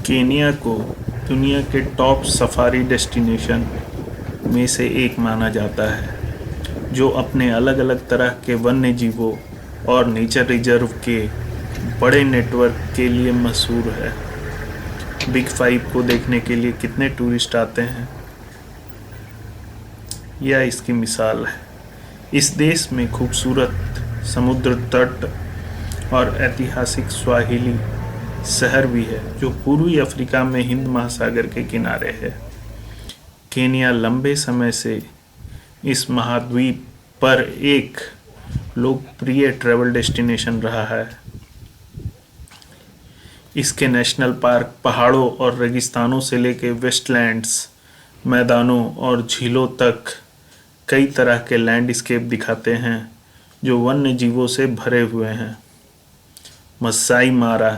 Kenya को दुनिया के टॉप सफारी डेस्टिनेशन में से एक माना जाता है, जो अपने अलग अलग तरह के वन्य जीवों और नेचर रिजर्व के बड़े नेटवर्क के लिए मशहूर है। बिग फाइव को देखने के लिए कितने टूरिस्ट आते हैं, यह इसकी मिसाल है। इस देश में खूबसूरत समुद्र तट और ऐतिहासिक स्वाहिली शहर भी है, जो पूर्वी अफ्रीका में हिंद महासागर के किनारे है। केनिया लंबे समय से इस महाद्वीप पर एक लोकप्रिय ट्रैवल डेस्टिनेशन रहा है। इसके नेशनल पार्क पहाड़ों और रेगिस्तानों से लेकर वेस्टलैंड्स, मैदानों और झीलों तक कई तरह के लैंडस्केप दिखाते हैं, जो वन्य जीवों से भरे हुए हैं। मसाई मारा,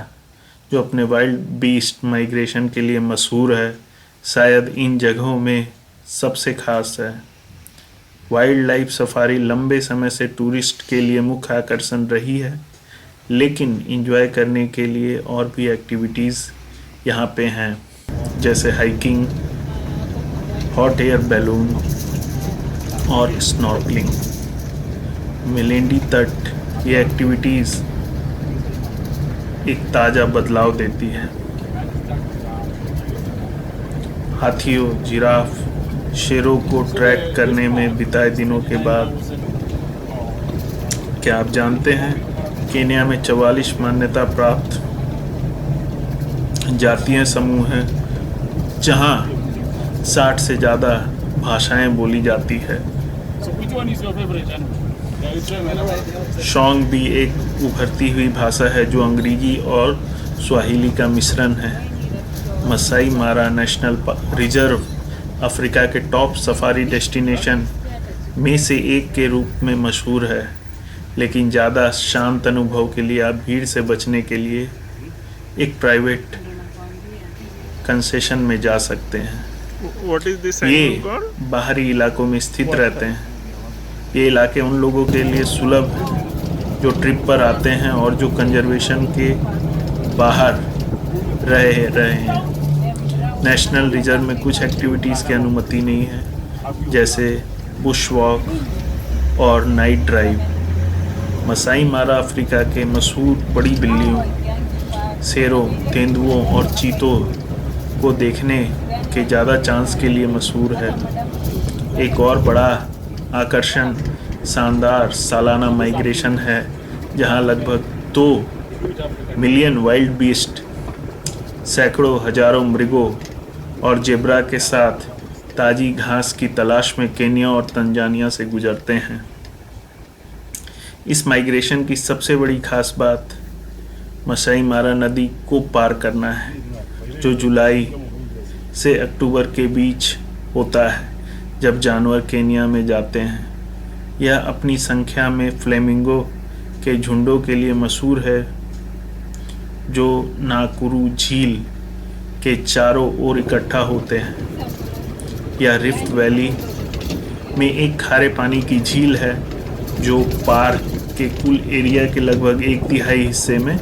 जो अपने वाइल्ड बीस्ट माइग्रेशन के लिए मशहूर है, शायद इन जगहों में सबसे खास है। वाइल्ड लाइफ सफारी लंबे समय से टूरिस्ट के लिए मुख्य आकर्षण रही है, लेकिन एंजॉय करने के लिए और भी एक्टिविटीज़ यहाँ पे हैं, जैसे हाइकिंग, हॉट एयर बैलून और स्नॉर्कलिंग। मिलेंडी तट ये एक्टिविटीज़ एक ताज़ा बदलाव देती है। हाथियों, जिराफ, शेरों को ट्रैक करने में बिताए दिनों के बाद, क्या आप जानते हैं केन्या में 44 मान्यता प्राप्त जातीय समूह हैं, जहां 60 से ज़्यादा भाषाएं बोली जाती है। शोंग भी एक उभरती हुई भाषा है, जो अंग्रेजी और स्वाहिली का मिश्रण है। मसाई मारा नेशनल रिजर्व अफ्रीका के टॉप सफारी डेस्टिनेशन में से एक के रूप में मशहूर है, लेकिन ज़्यादा शांत अनुभव के लिए आप भीड़ से बचने के लिए एक प्राइवेट कंसेशन में जा सकते हैं। ये बाहरी इलाकों में स्थित रहते हैं। ये इलाके उन लोगों के लिए सुलभ हैं जो ट्रिप पर आते हैं और जो कंजर्वेशन के बाहर रहे हैं। नेशनल रिजर्व में कुछ एक्टिविटीज़ की अनुमति नहीं है, जैसे बुश वॉक और नाइट ड्राइव। मसाई मारा अफ्रीका के मशहूर बड़ी बिल्लियों, शेरों, तेंदुओं और चीतों को देखने के ज़्यादा चांस के लिए मशहूर है। एक और बड़ा आकर्षण शानदार सालाना माइग्रेशन है, जहां लगभग 2 मिलियन वाइल्ड बीस्ट, सैकड़ों हजारों मृगों और जेब्रा के साथ ताज़ी घास की तलाश में केन्या और तंजानिया से गुजरते हैं। इस माइग्रेशन की सबसे बड़ी खास बात मसाई मारा नदी को पार करना है, जो जुलाई से अक्टूबर के बीच होता है, जब जानवर केन्या में जाते हैं। यह अपनी संख्या में फ्लेमिंगो के झुंडों के लिए मशहूर है, जो नाकुरू झील के चारों ओर इकट्ठा होते हैं। यह रिफ्ट वैली में एक खारे पानी की झील है, जो पार्क के कुल एरिया के लगभग 1/3 हिस्से में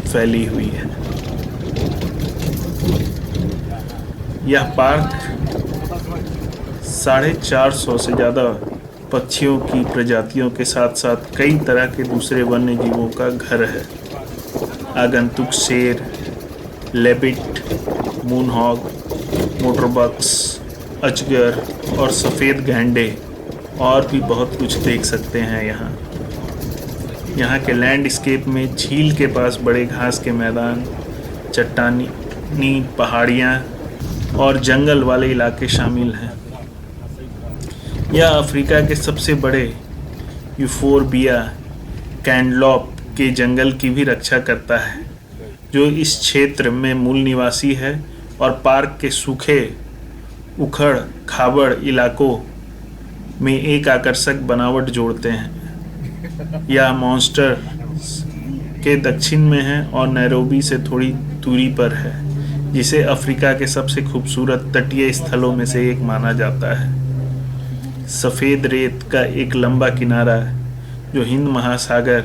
फैली हुई है। यह पार्क 450 से ज़्यादा पक्षियों की प्रजातियों के साथ साथ कई तरह के दूसरे वन्य जीवों का घर है। आगंतुक शेर, लेबिट, मूनहॉग, मोटरबक्स, अजगर और सफ़ेद गैंडे और भी बहुत कुछ देख सकते हैं। यहाँ के लैंडस्केप में झील के पास बड़े घास के मैदान, चट्टानी पहाड़ियाँ और जंगल वाले इलाके शामिल हैं। यह अफ्रीका के सबसे बड़े यूफोरबिया कैंडलॉप के जंगल की भी रक्षा करता है, जो इस क्षेत्र में मूल निवासी है और पार्क के सूखे उखड़ खाबड़ इलाकों में एक आकर्षक बनावट जोड़ते हैं। यह मॉन्स्टर के दक्षिण में है और नैरोबी से थोड़ी दूरी पर है, जिसे अफ्रीका के सबसे खूबसूरत तटीय स्थलों में से एक माना जाता है। सफ़ेद रेत का एक लंबा किनारा है, जो हिंद महासागर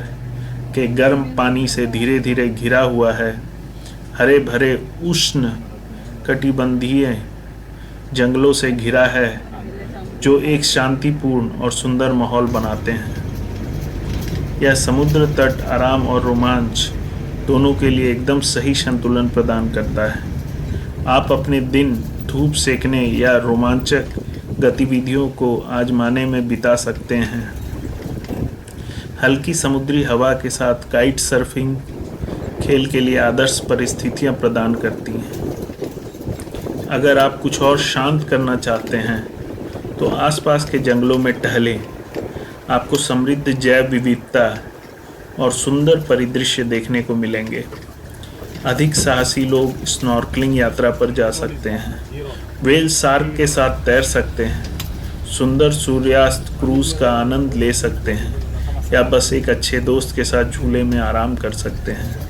के गर्म पानी से धीरे धीरे घिरा हुआ है। हरे भरे उष्ण कटिबंधीय जंगलों से घिरा है जो एक शांतिपूर्ण और सुंदर माहौल बनाते हैं। यह समुद्र तट आराम और रोमांच दोनों के लिए एकदम सही संतुलन प्रदान करता है। आप अपने दिन धूप सेकने या रोमांचक गतिविधियों को आजमाने में बिता सकते हैं। हल्की समुद्री हवा के साथ काइट सर्फिंग खेल के लिए आदर्श परिस्थितियां प्रदान करती हैं। अगर आप कुछ और शांत करना चाहते हैं तो आसपास के जंगलों में टहलें। आपको समृद्ध जैव विविधता और सुंदर परिदृश्य देखने को मिलेंगे। अधिक साहसी लोग स्नॉर्कलिंग यात्रा पर जा सकते हैं, व्हेल शार्क के साथ तैर सकते हैं, सुंदर सूर्यास्त क्रूज का आनंद ले सकते हैं या बस एक अच्छे दोस्त के साथ झूले में आराम कर सकते हैं।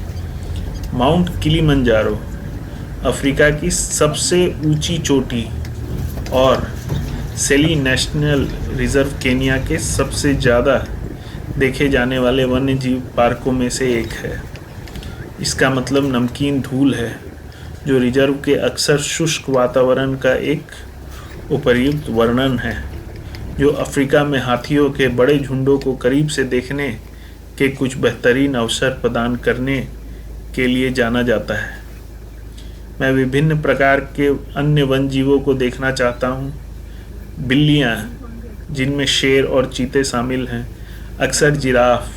माउंट किलिमंजारो अफ्रीका की सबसे ऊंची चोटी और सेली नेशनल रिजर्व केनिया के सबसे ज़्यादा देखे जाने वाले वन्यजीव पार्कों में से एक है। इसका मतलब नमकीन धूल है, जो रिजर्व के अक्सर शुष्क वातावरण का एक उपयुक्त वर्णन है, जो अफ्रीका में हाथियों के बड़े झुंडों को करीब से देखने के कुछ बेहतरीन अवसर प्रदान करने के लिए जाना जाता है। मैं विभिन्न प्रकार के अन्य वन जीवों को देखना चाहता हूँ। बिल्लियाँ, जिनमें शेर और चीते शामिल हैं, अक्सर जिराफ,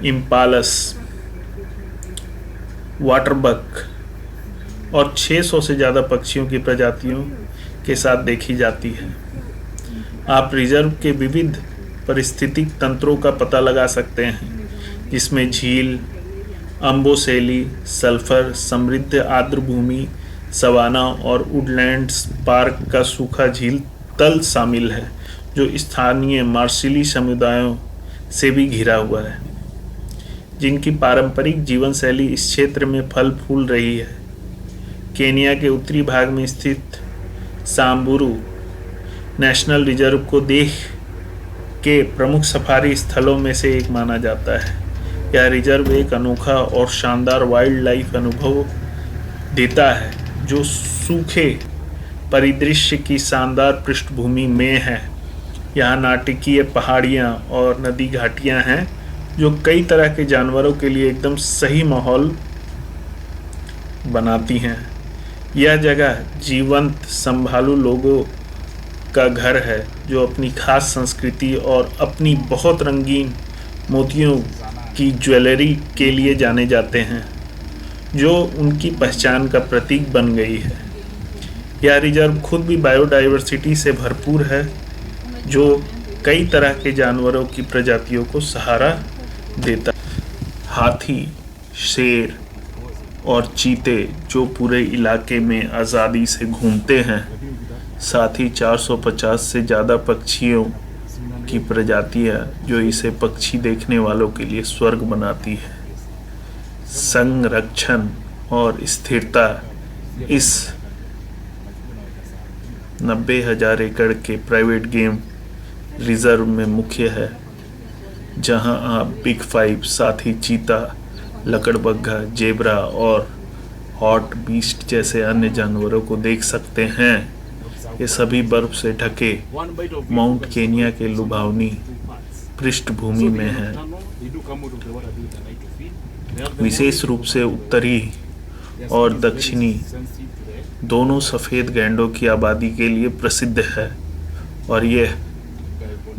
इम्पालस, वाटरबक और 600 से ज़्यादा पक्षियों की प्रजातियों के साथ देखी जाती है। आप रिजर्व के विविध पारिस्थितिक तंत्रों का पता लगा सकते हैं, जिसमें झील, अम्बोसेली, सल्फर समृद्ध आर्द्र भूमि, सवाना और वुडलैंड्स पार्क का सूखा झील तल शामिल है, जो स्थानीय मार्शली समुदायों से भी घिरा हुआ है, जिनकी पारंपरिक जीवन शैली इस क्षेत्र में फल फूल रही है। केनिया के उत्तरी भाग में स्थित सांबुरू नेशनल रिजर्व को देश के प्रमुख सफारी स्थलों में से एक माना जाता है। यह रिजर्व एक अनोखा और शानदार वाइल्ड लाइफ अनुभव देता है, जो सूखे परिदृश्य की शानदार पृष्ठभूमि में है। यहाँ नाटकीय पहाड़ियाँ और नदी घाटियाँ हैं, जो कई तरह के जानवरों के लिए एकदम सही माहौल बनाती हैं। यह जगह जीवंत संभालू लोगों का घर है, जो अपनी खास संस्कृति और अपनी बहुत रंगीन मोतियों की ज्वेलरी के लिए जाने जाते हैं, जो उनकी पहचान का प्रतीक बन गई है। यह रिजर्व खुद भी बायोडाइवर्सिटी से भरपूर है, जो कई तरह के जानवरों की प्रजातियों को सहारा देता है। हाथी, शेर और चीते जो पूरे इलाके में आज़ादी से घूमते हैं, साथ ही 450 से ज़्यादा पक्षियों की प्रजातियां जो इसे पक्षी देखने वालों के लिए स्वर्ग बनाती है। संरक्षण और स्थिरता इस 90,000 एकड़ के प्राइवेट गेम रिजर्व में मुख्य है, जहां आप बिग फाइव, साथी चीता, लकड़बग्घा, जेब्रा और हॉट बीस्ट जैसे अन्य जानवरों को देख सकते हैं। ये सभी बर्फ से ढके माउंट केनिया के लुभावनी पृष्ठभूमि में हैं। विशेष रूप से उत्तरी और दक्षिणी दोनों सफ़ेद गैंडों की आबादी के लिए प्रसिद्ध है, और यह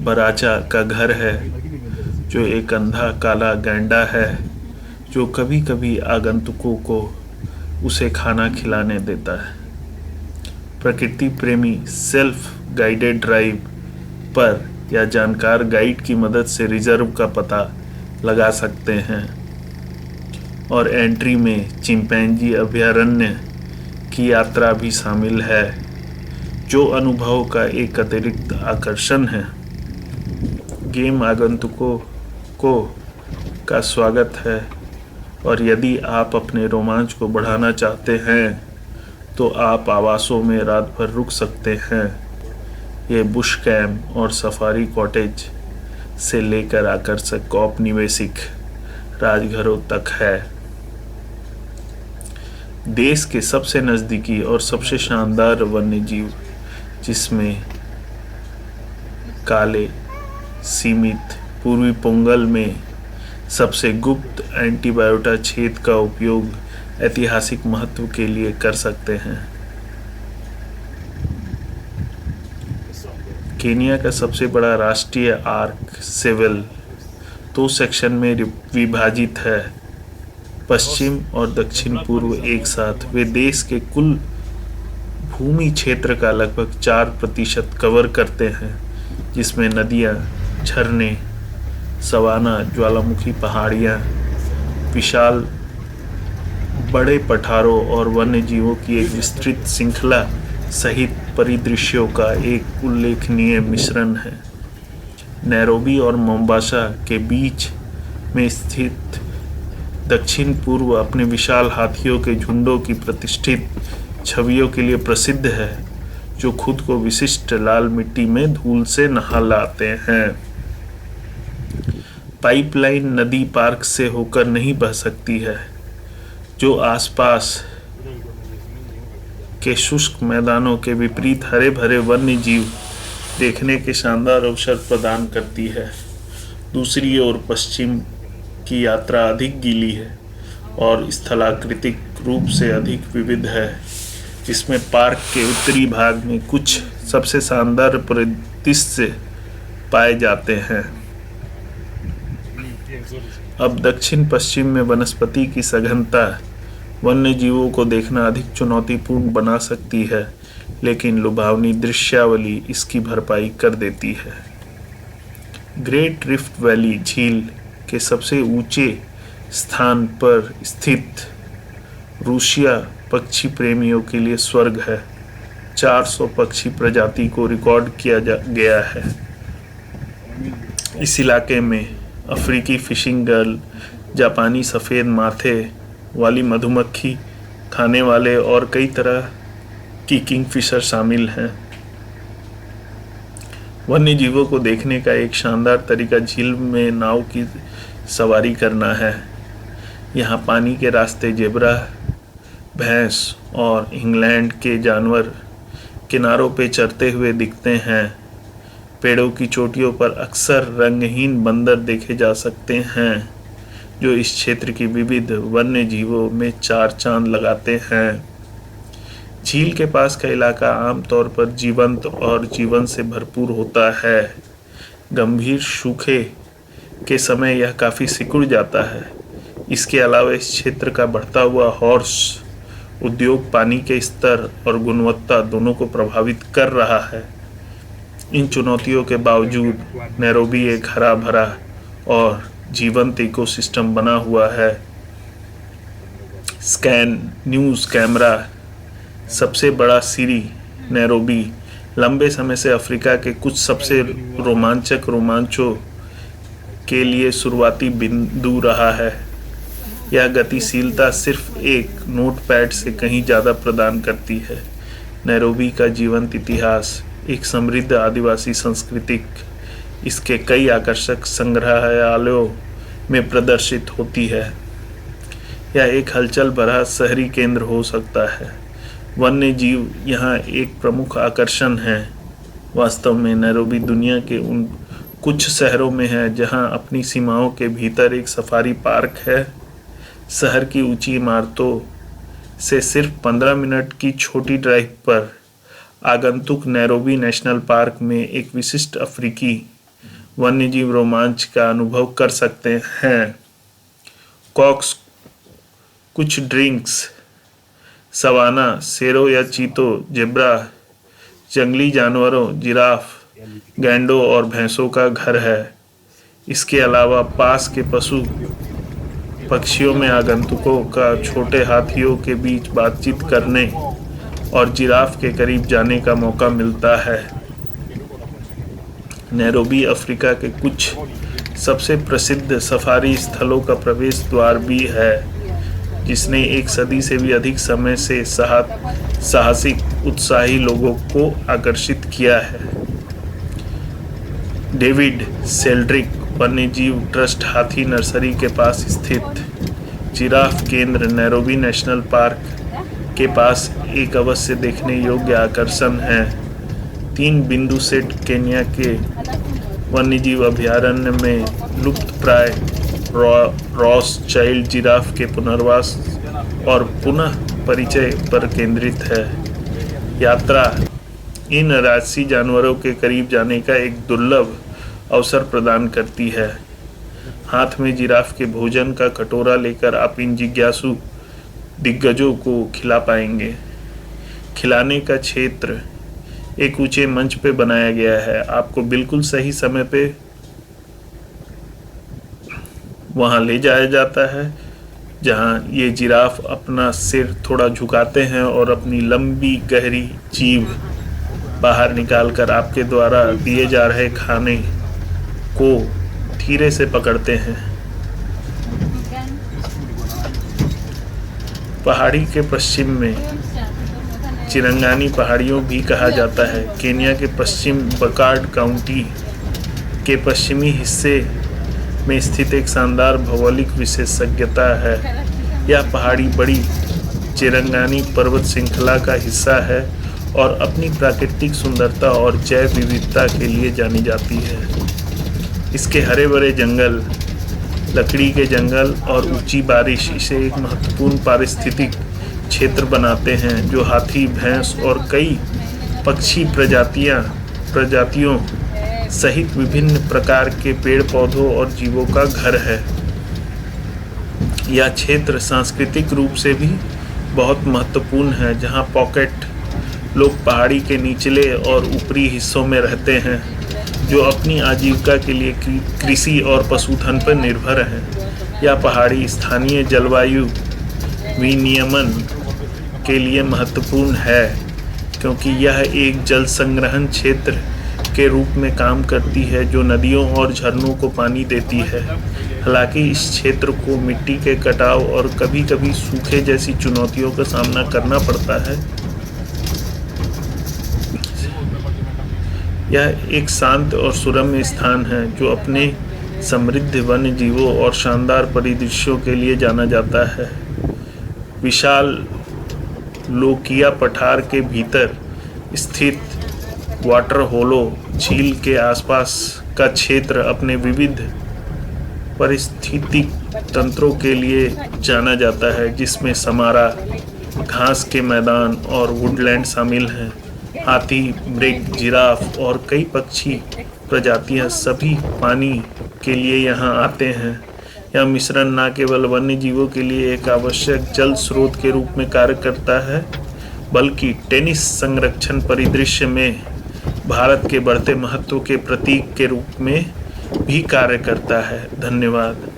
बराचा का घर है, जो एक अंधा काला गैंडा है जो कभी कभी आगंतुकों को उसे खाना खिलाने देता है। प्रकृति प्रेमी सेल्फ गाइडेड ड्राइव पर या जानकार गाइड की मदद से रिजर्व का पता लगा सकते हैं, और एंट्री में चिंपैंजी अभयारण्य की यात्रा भी शामिल है, जो अनुभव का एक अतिरिक्त आकर्षण है। गेम आगंतुकों को का स्वागत है, और यदि आप अपने रोमांच को बढ़ाना चाहते हैं तो आप आवासों में रात भर रुक सकते हैं। ये बुश कैम्प और सफारी कॉटेज से लेकर आकर्षक औपनिवेशिक राजघरों तक है। देश के सबसे नज़दीकी और सबसे शानदार वन्यजीव, जिसमें काले सीमित पूर्वी पोंगल में सबसे गुप्त एंटीबायोटा छेद का उपयोग ऐतिहासिक महत्व के लिए कर सकते हैं। केनिया का सबसे बड़ा राष्ट्रीय आर्क सेवल 2 सेक्शन में विभाजित है, पश्चिम और दक्षिण पूर्व एक साथ। वे देश के कुल भूमि क्षेत्र का लगभग 4% कवर करते हैं, जिसमें नदियाँ, झरने, सवाना, ज्वालामुखी पहाड़ियाँ, विशाल बड़े पठारों और वन्य जीवों की एक विस्तृत श्रृंखला सहित परिदृश्यों का एक उल्लेखनीय मिश्रण है। नैरोबी और मोम्बासा के बीच में स्थित दक्षिण पूर्व अपने विशाल हाथियों के झुंडों की प्रतिष्ठित छवियों के लिए प्रसिद्ध है, जो खुद को विशिष्ट लाल मिट्टी में धूल से नहलाते हैं। पाइपलाइन नदी पार्क से होकर नहीं बह सकती है, जो आसपास के शुष्क मैदानों के विपरीत हरे भरे वन्य जीव देखने के शानदार अवसर प्रदान करती है। दूसरी ओर पश्चिम की यात्रा अधिक गीली है और स्थलाकृतिक रूप से अधिक विविध है, जिसमें पार्क के उत्तरी भाग में कुछ सबसे शानदार परिदृश्य पाए जाते हैं। अब दक्षिण पश्चिम में वनस्पति की सघनता वन्य जीवों को देखना अधिक चुनौतीपूर्ण बना सकती है, लेकिन लुभावनी दृश्यावली इसकी भरपाई कर देती है। ग्रेट रिफ्ट वैली झील के सबसे ऊंचे स्थान पर स्थित रूसिया पक्षी प्रेमियों के लिए स्वर्ग है। 400 पक्षी प्रजाति को रिकॉर्ड किया गया है। इस इलाके में अफ्रीकी फिशिंग गर्ल, जापानी सफ़ेद माथे वाली मधुमक्खी खाने वाले और कई तरह की किंगफिशर शामिल हैं। वन्य जीवों को देखने का एक शानदार तरीका झील में नाव की सवारी करना है। यहाँ पानी के रास्ते जेब्रा, भैंस और इंग्लैंड के जानवर किनारों पे चरते हुए दिखते हैं। पेड़ों की चोटियों पर अक्सर रंगहीन बंदर देखे जा सकते हैं, जो इस क्षेत्र की विविध वन्य जीवों में 4 चांद लगाते हैं। झील के पास का इलाका आमतौर पर जीवंत और जीवन से भरपूर होता है। गंभीर सूखे के समय यह काफ़ी सिकुड़ जाता है। इसके अलावा इस क्षेत्र का बढ़ता हुआ हॉर्स उद्योग पानी के स्तर और गुणवत्ता दोनों को प्रभावित कर रहा है। इन चुनौतियों के बावजूद नैरोबी एक हरा भरा और जीवंत इकोसिस्टम बना हुआ है। स्कैन न्यूज़ कैमरा सबसे बड़ा सीरी नैरोबी लंबे समय से अफ्रीका के कुछ सबसे रोमांचक रोमांचों के लिए शुरुआती बिंदु रहा है। यह गतिशीलता सिर्फ एक नोटपैड से कहीं ज़्यादा प्रदान करती है। नैरोबी का जीवंत इतिहास, एक समृद्ध आदिवासी सांस्कृतिक इसके कई आकर्षक संग्रहालयों में प्रदर्शित होती है। यह एक हलचल भरा शहरी केंद्र हो सकता है। वन्य जीव यहाँ एक प्रमुख आकर्षण है। वास्तव में नैरोबी दुनिया के उन कुछ शहरों में है जहाँ अपनी सीमाओं के भीतर एक सफारी पार्क है। शहर की ऊंची इमारतों से सिर्फ 15 मिनट की छोटी ड्राइव पर आगंतुक नैरोबी नेशनल पार्क में एक विशिष्ट अफ्रीकी वन्यजीव रोमांच का अनुभव कर सकते हैं। कॉक्स, कुछ ड्रिंक्स, सवाना, शेरों या चीतों, जेब्रा, जंगली जानवरों, जिराफ, गैंडों और भैंसों का घर है। इसके अलावा पास के पशु पक्षियों में आगंतुकों का छोटे हाथियों के बीच बातचीत करने और जिराफ के करीब जाने का मौका मिलता है। नैरोबी अफ्रीका के कुछ सबसे प्रसिद्ध सफारी स्थलों का प्रवेश द्वार भी है, जिसने 1 सदी से भी अधिक समय से साहसिक उत्साही लोगों को आकर्षित किया है। डेविड सेल्ड्रिक वन्यजीव ट्रस्ट हाथी नर्सरी के पास स्थित जिराफ केंद्र नैरोबी नेशनल पार्क के पास एक अवश्य देखने योग्य आकर्षण है। 3 बिंदु सेट केन्या के वन्यजीव अभयारण्य में लुप्तप्राय रॉसचाइल्ड जिराफ के पुनर्वास और पुनः परिचय पर केंद्रित है। यात्रा इन राजसी जानवरों के करीब जाने का एक दुर्लभ अवसर प्रदान करती है। हाथ में जिराफ के भोजन का कटोरा लेकर आप इन जिज्ञासु दिग्गजों को खिला पाएंगे। खिलाने का क्षेत्र एक ऊंचे मंच पे बनाया गया है। आपको बिल्कुल सही समय पे वहां ले जाया जाता है, जहां ये जिराफ अपना सिर थोड़ा झुकाते हैं और अपनी लंबी गहरी जीभ बाहर निकालकर आपके द्वारा दिए जा रहे खाने को धीरे से पकड़ते हैं। पहाड़ी के पश्चिम में चिरंगानी पहाड़ियों भी कहा जाता है। केन्या के पश्चिम बकार्ड काउंटी के पश्चिमी हिस्से में स्थित एक शानदार भौगोलिक विशेषज्ञता है। यह पहाड़ी बड़ी चिरंगानी पर्वत श्रृंखला का हिस्सा है और अपनी प्राकृतिक सुंदरता और जैव विविधता के लिए जानी जाती है। इसके हरे भरे जंगल, लकड़ी के जंगल और ऊंची बारिश इसे एक महत्वपूर्ण पारिस्थितिक क्षेत्र बनाते हैं, जो हाथी, भैंस और कई पक्षी प्रजातियों सहित विभिन्न प्रकार के पेड़ पौधों और जीवों का घर है। यह क्षेत्र सांस्कृतिक रूप से भी बहुत महत्वपूर्ण है, जहां पॉकेट लोग पहाड़ी के निचले और ऊपरी हिस्सों में रहते हैं, जो अपनी आजीविका के लिए कृषि और पशुधन पर निर्भर हैं। यह पहाड़ी स्थानीय जलवायु विनियमन के लिए महत्वपूर्ण है, क्योंकि यह एक जल संग्रहण क्षेत्र के रूप में काम करती है, जो नदियों और झरनों को पानी देती है। हालांकि इस क्षेत्र को मिट्टी के कटाव और कभी-कभी सूखे जैसी चुनौतियों का सामना करना पड़ता है। यह एक शांत और सुरम्य स्थान है, जो अपने समृद्ध वन्य जीवों और शानदार परिदृश्यों के लिए जाना जाता है। विशाल लोकिया पठार के भीतर स्थित वाटर होलो झील के आसपास का क्षेत्र अपने विविध पारिस्थितिक तंत्रों के लिए जाना जाता है, जिसमें समारा, घास के मैदान और वुडलैंड शामिल हैं। हाथी, मृग, जिराफ और कई पक्षी प्रजातियां सभी पानी के लिए यहां आते हैं। यह मिश्रण न केवल वन्य जीवों के लिए एक आवश्यक जल स्रोत के रूप में कार्य करता है, बल्कि टेनिस संरक्षण परिदृश्य में भारत के बढ़ते महत्व के प्रतीक के रूप में भी कार्य करता है। धन्यवाद।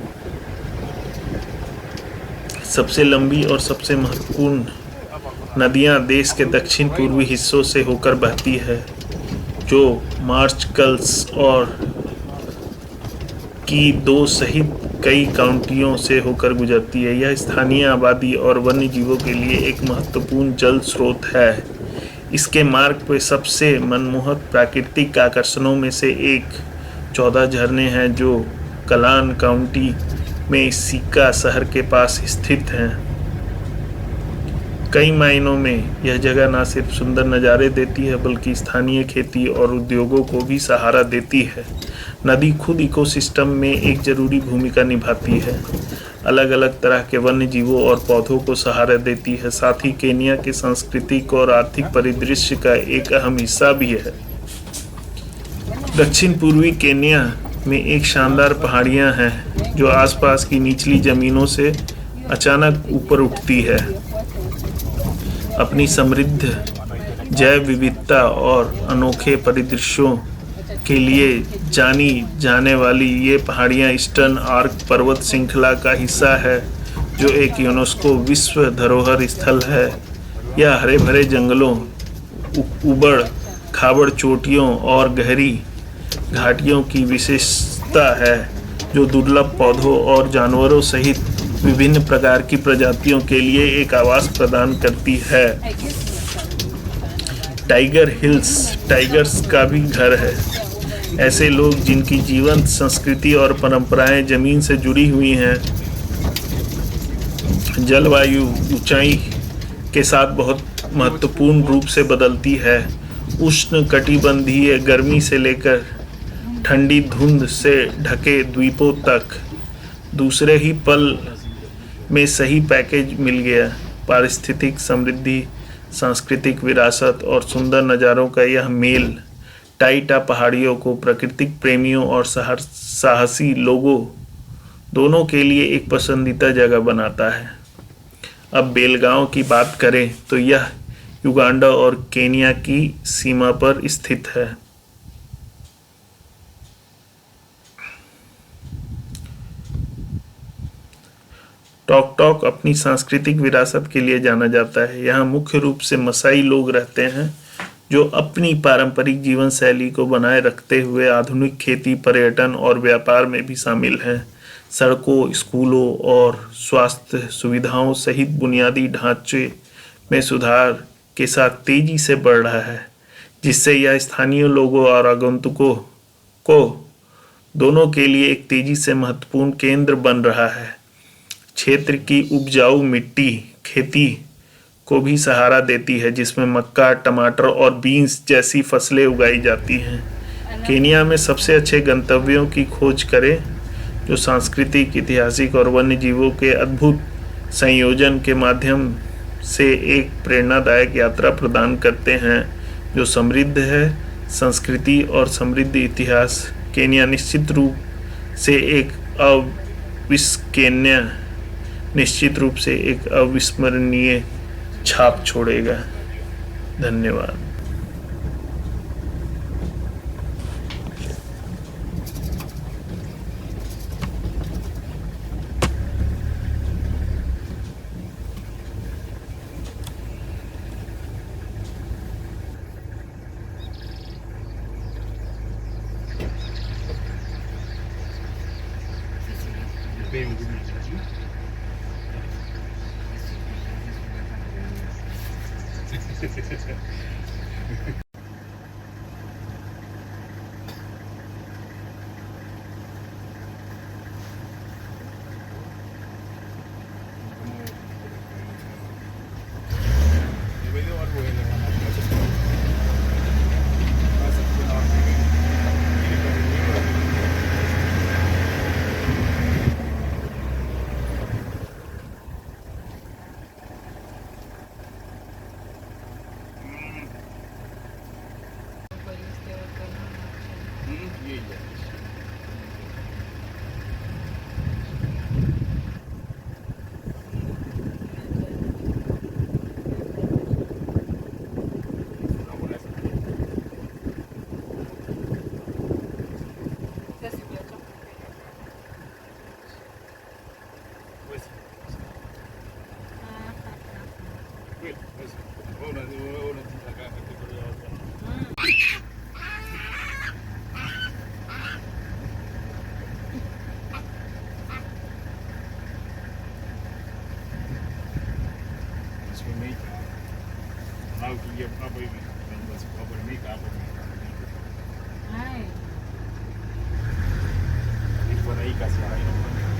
सबसे लंबी और सबसे महत्वपूर्ण नदियां देश के दक्षिण पूर्वी हिस्सों से होकर बहती है, जो मार्चकल्स और की 2 सहित कई काउंटियों से होकर गुजरती है। यह स्थानीय आबादी और वन्य जीवों के लिए एक महत्वपूर्ण जल स्रोत है। इसके मार्ग पर सबसे मनमोहक प्राकृतिक आकर्षणों में से एक 14 झरने हैं, जो कलान काउंटी में सिक्का शहर के पास स्थित हैं। कई मायनों में यह जगह न सिर्फ सुंदर नज़ारे देती है, बल्कि स्थानीय खेती और उद्योगों को भी सहारा देती है। नदी खुद इकोसिस्टम में एक जरूरी भूमिका निभाती है, अलग अलग तरह के वन्य जीवों और पौधों को सहारा देती है, साथ ही केन्या के सांस्कृतिक और आर्थिक परिदृश्य का एक अहम हिस्सा भी है। दक्षिण पूर्वी केन्या में एक शानदार पहाड़ियाँ हैं, जो आसपास की निचली ज़मीनों से अचानक ऊपर उठती है। अपनी समृद्ध जैव विविधता और अनोखे परिदृश्यों के लिए जानी जाने वाली ये पहाड़ियाँ ईस्टर्न आर्क पर्वत श्रृंखला का हिस्सा है, जो एक यूनेस्को विश्व धरोहर स्थल है। यह हरे भरे जंगलों, उबड़ खाबड़ चोटियों और गहरी घाटियों की विशेषता है, जो दुर्लभ पौधों और जानवरों सहित विभिन्न प्रकार की प्रजातियों के लिए एक आवास प्रदान करती है। टाइगर हिल्स टाइगर्स का भी घर है। ऐसे लोग जिनकी जीवंत संस्कृति और परंपराएं जमीन से जुड़ी हुई हैं, जलवायु, ऊंचाई के साथ बहुत महत्वपूर्ण रूप से बदलती है। उष्ण कटिबंधीय गर्मी से लेकर ठंडी धुंध से ढके द्वीपों तक दूसरे ही पल में सही पैकेज मिल गया। पारिस्थितिक समृद्धि, सांस्कृतिक विरासत और सुंदर नज़ारों का यह मेल टाइटा पहाड़ियों को प्राकृतिक प्रेमियों और साहसी लोगों दोनों के लिए एक पसंदीदा जगह बनाता है। अब बेलगांव की बात करें तो यह युगांडा और केन्या की सीमा पर स्थित है। टॉक टॉक अपनी सांस्कृतिक विरासत के लिए जाना जाता है। यहाँ मुख्य रूप से मसाई लोग रहते हैं जो अपनी पारंपरिक जीवन शैली को बनाए रखते हुए आधुनिक खेती, पर्यटन और व्यापार में भी शामिल हैं। सड़कों, स्कूलों और स्वास्थ्य सुविधाओं सहित बुनियादी ढांचे में सुधार के साथ तेजी से बढ़ रहा है, जिससे यह स्थानीय लोगों और आगंतुकों को दोनों के लिए एक तेजी से महत्वपूर्ण केंद्र बन रहा है। क्षेत्र की उपजाऊ मिट्टी खेती को भी सहारा देती है, जिसमें मक्का, टमाटर और बीन्स जैसी फसलें उगाई जाती हैं। केन्या में सबसे अच्छे गंतव्यों की खोज करें जो सांस्कृतिक, ऐतिहासिक और वन्य जीवों के अद्भुत संयोजन के माध्यम से एक प्रेरणादायक यात्रा प्रदान करते हैं जो समृद्ध है संस्कृति और समृद्ध इतिहास। केन्या निश्चित रूप से एक अविस्मरणीय छाप छोड़ेगा। धन्यवाद। Por ahí casi ahí no.